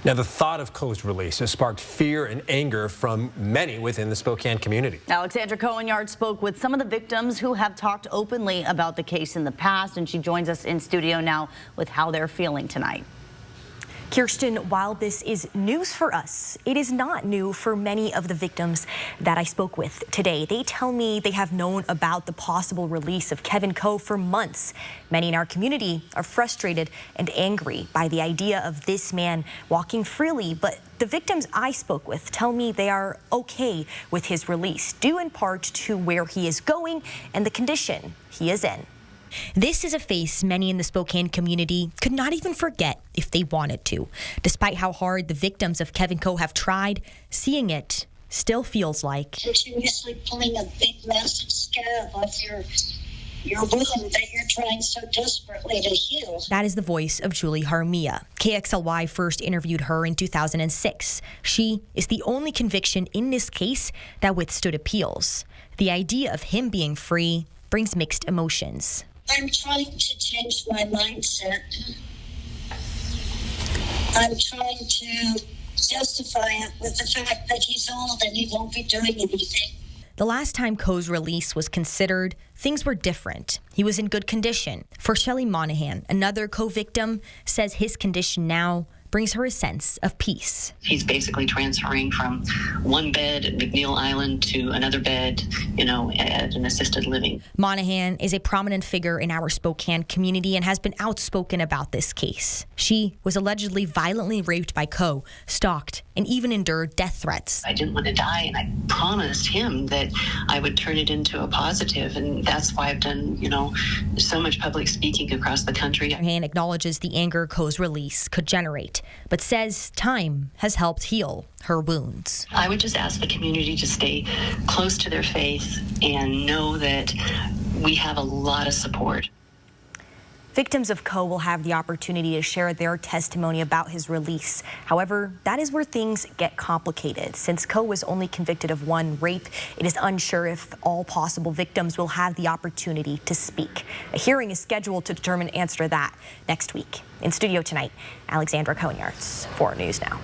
Now, the thought of Coe's release has sparked fear and anger from many within the Spokane community. Alexandra Coe spoke with some of the victims who have talked openly about the case in the past, and she joins us in studio now with how they're feeling tonight. Kirsten, while this is news for us, it is not new for many of the victims that I spoke with today. They tell me they have known about the possible release of Kevin Coe for months. Many in our community are frustrated and angry by the idea of this man walking freely, but the victims I spoke with tell me they are okay with his release, due in part to where he is going and the condition he is in. This is a face many in the Spokane community could not even forget if they wanted to. Despite how hard the victims of Kevin Coe have tried, seeing it still feels like continuously pulling a big massive scab off your wound that you're trying so desperately to heal. That is the voice of Julie Harmia. KXLY first interviewed her in 2006. She is the only conviction in this case that withstood appeals. The idea of him being free brings mixed emotions. I'm trying to change my mindset. I'm trying to justify it with the fact that he's old and he won't be doing anything. The last time Coe's release was considered, things were different. He was in good condition. For Shelly Monahan, another Coe victim, says his condition now brings her a sense of peace. He's basically transferring from one bed at McNeil Island to another bed, at an assisted living. Monahan is a prominent figure in our Spokane community and has been outspoken about this case. She was allegedly violently raped by Coe, stalked, and even endured death threats. I didn't want to die, and I promised him that I would turn it into a positive, and that's why I've done, so much public speaking across the country. Monahan acknowledges the anger Coe's release could generate, but says time has helped heal her wounds. I would just ask the community to stay close to their faith and know that we have a lot of support. Victims of Coe will have the opportunity to share their testimony about his release. However, that is where things get complicated. Since Coe was only convicted of one rape, it is unsure if all possible victims will have the opportunity to speak. A hearing is scheduled to determine answer to that next week. In studio tonight, Alexandra Coe, 4 News Now.